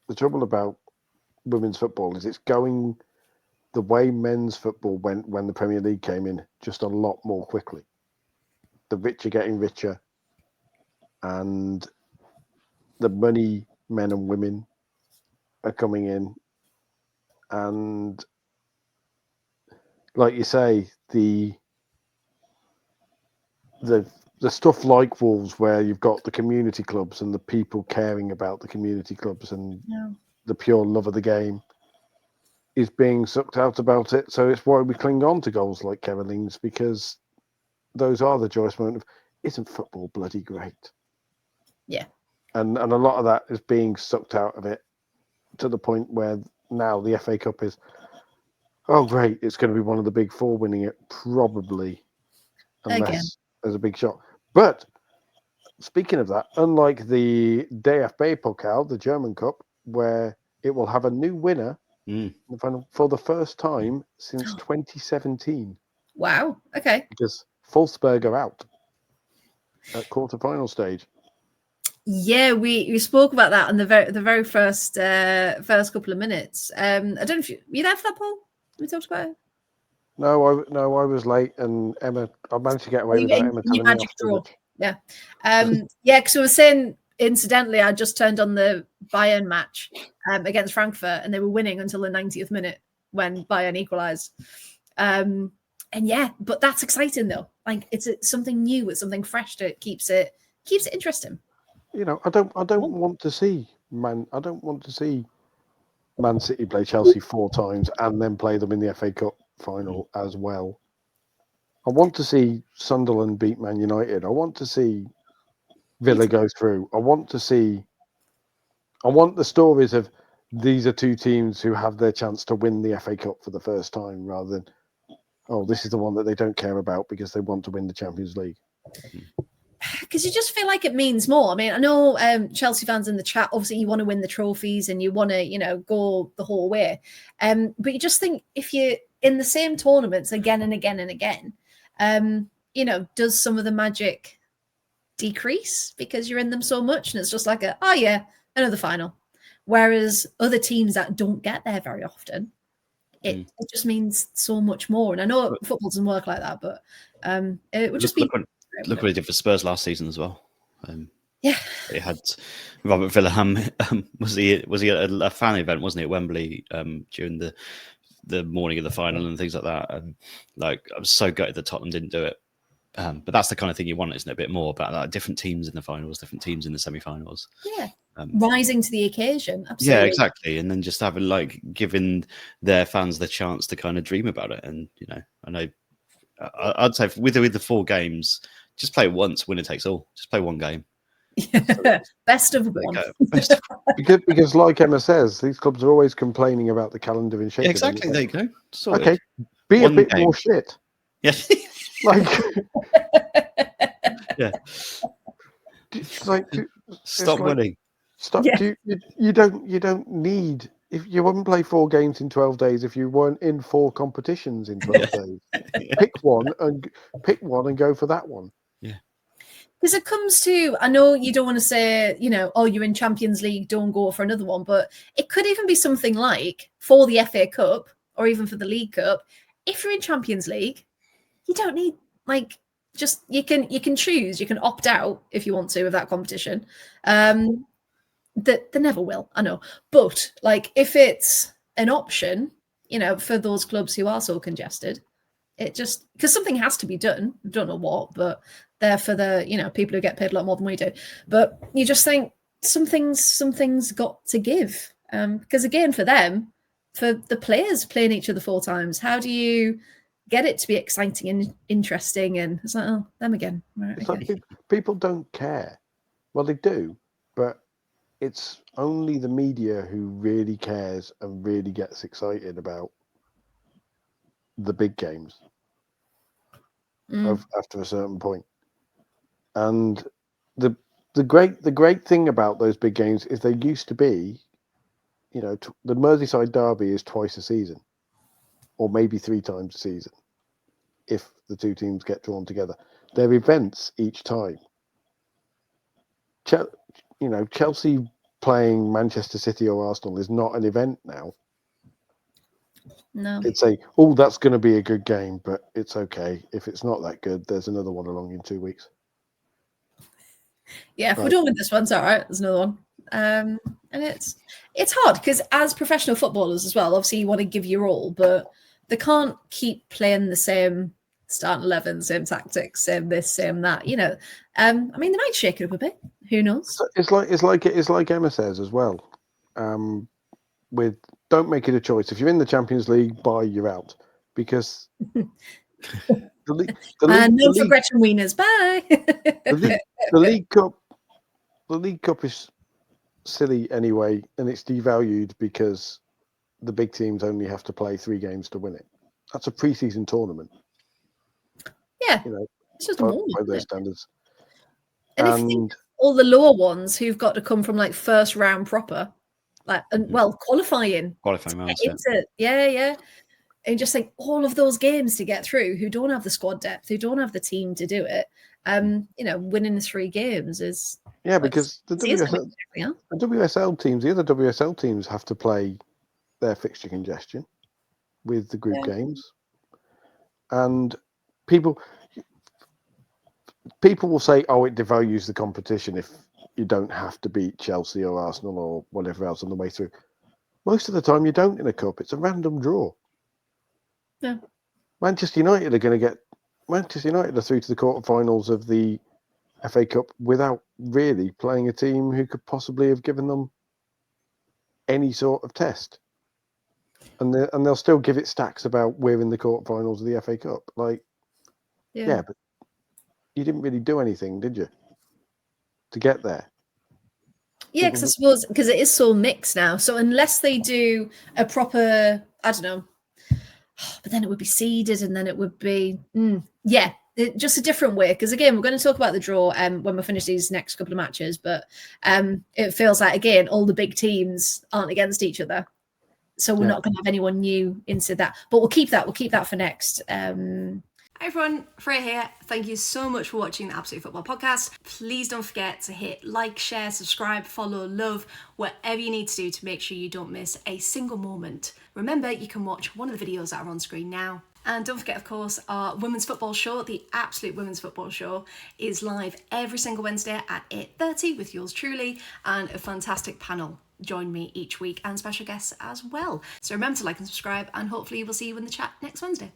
the trouble about women's football is it's going the way men's football went when the Premier League came in, just a lot more quickly. The rich are getting richer, and the money men and women are coming in, and like you say, the stuff like Wolves, where you've got the community clubs and the people caring about the community clubs and the pure love of the game, is being sucked out about it. So it's why we cling on to goals like Caroling's, because those are the joyous moment of, isn't football bloody great? Yeah. And a lot of that is being sucked out of it, to the point where now the FA Cup is, oh great, it's going to be one of the big four winning it, probably, unless Again. there's a big shot. But speaking of that, unlike the DFB Pokal, the German Cup, where it will have a new winner in the final for the first time since 2017. Wow. Okay. Because Wolfsburg are out at quarter-final stage. Yeah, we spoke about that on the very first couple of minutes. I don't know if you there for that, Paul? We talked about it. No, I was late, and Emma. I managed to get away without Emma telling me afterwards. Yeah, yeah. Because I was saying, incidentally, I just turned on the Bayern match against Frankfurt, and they were winning until the 90th minute when Bayern equalised. And yeah, but that's exciting though. Like it's something new, it's something fresh that keeps it interesting. You know, I don't want to see Man City play Chelsea 4 times and then play them in the FA Cup final as well. I want to see Sunderland beat Man United. I want to see Villa go through. I want the stories of, these are two teams who have their chance to win the FA Cup for the first time, rather than, oh, this is the one that they don't care about because they want to win the Champions League. Because you just feel like it means more. I mean, I know Chelsea fans in the chat, obviously you want to win the trophies and you want to, go the whole way. But you just think, if you're in the same tournaments again and again and again, does some of the magic decrease because you're in them so much? And it's just like another final. Whereas other teams that don't get there very often, it just means so much more. And I know football doesn't work like that, but it would just be... Look what he did for Spurs last season as well. Yeah, he had Robert Villaham. Was he at a fan event, wasn't he, at Wembley during the morning of the final and things like that? And I was so gutted that Tottenham didn't do it. But that's the kind of thing you want, isn't it? A bit more about different teams in the finals, different teams in the semi-finals. Yeah, rising to the occasion. Absolutely. Yeah, exactly. And then just having giving their fans the chance to kind of dream about it. And I know I'd say with the 4 games, just play it once, winner takes all. Just play one game. Best of one. Because like Emma says, these clubs are always complaining about the calendar in shape. Yeah, exactly. There you go. Sorted. Okay, be one a bit game. More shit. Yeah. Yeah. Stop winning. Stop. Yeah. You don't need, if you wouldn't play 4 games in 12 days if you weren't in 4 competitions in 12 days. Pick one and go for that one. Yeah. Because it comes to, I know you don't want to say, you're in Champions League, don't go for another one, but it could even be something like, for the FA Cup or even for the League Cup, if you're in Champions League, you don't need, just, you can choose, you can opt out if you want to of that competition. They never will, I know. But, if it's an option, for those clubs who are so congested, it just, because something has to be done. I don't know what, but they're for the, people who get paid a lot more than we do. But you just think something's got to give. Because again, for them, for the players playing each other 4 times, how do you get it to be exciting and interesting? And it's like, oh, them again. Right, it's okay. People don't care. Well, they do, but it's only the media who really cares and really gets excited about the big games after a certain point. And the great thing about those big games is they used to be, the Merseyside derby is twice a season, or maybe 3 times a season, if the 2 teams get drawn together. They're events each time. Chelsea playing Manchester City or Arsenal is not an event now. No. It's that's going to be a good game, but it's okay. If it's not that good, there's another one along in 2 weeks. Yeah, if we don't win this one, it's all right. There's another one. And it's hard because as professional footballers as well, obviously you want to give your all, but they can't keep playing the same starting 11, same tactics, same this, same that. You know, I mean, they might shake it up a bit. Who knows? It's like Emma says as well. With don't make it a choice. If you're in the Champions League, you're out because the For Gretchen Wieners. Bye. the League Cup. The League Cup is silly anyway, and it's devalued because the big teams only have to play 3 games to win it. That's a pre-season tournament. Yeah, you know, it's just by more those standards. And if you think all the lower ones who've got to come from like first round proper, like qualifying rounds, yeah. And just think all of those games to get through who don't have the squad depth, who don't have the team to do it. Winning the 3 games is because the WSL teams, the other WSL teams have to play their fixture congestion with the group games, and people will say, "Oh, it devalues the competition if you don't have to beat Chelsea or Arsenal or whatever else on the way through." Most of the time, you don't in a cup. It's a random draw. Yeah. Manchester United are through to the quarterfinals of the FA Cup without really playing a team who could possibly have given them any sort of test, and they'll still give it stacks about we're in the quarterfinals of the FA Cup. Like, yeah, but you didn't really do anything, did you, to get there? Yeah, because I suppose because it is so mixed now. So unless they do a proper, I don't know, but then it would be seeded, and then it would be just a different way. Because again, we're going to talk about the draw when we finish these next couple of matches. But it feels like again all the big teams aren't against each other, so we're not going to have anyone new into that. But we'll keep that. We'll keep that for next. Hi everyone, Freya here. Thank you so much for watching the Absolute Football Podcast. Please don't forget to hit like, share, subscribe, follow, love, whatever you need to do to make sure you don't miss a single moment. Remember, you can watch one of the videos that are on screen now. And don't forget, of course, our women's football show, the Absolute Women's Football Show, is live every single Wednesday at 8:30 with yours truly and a fantastic panel. Join me each week and special guests as well. So remember to like and subscribe, and hopefully we'll see you in the chat next Wednesday.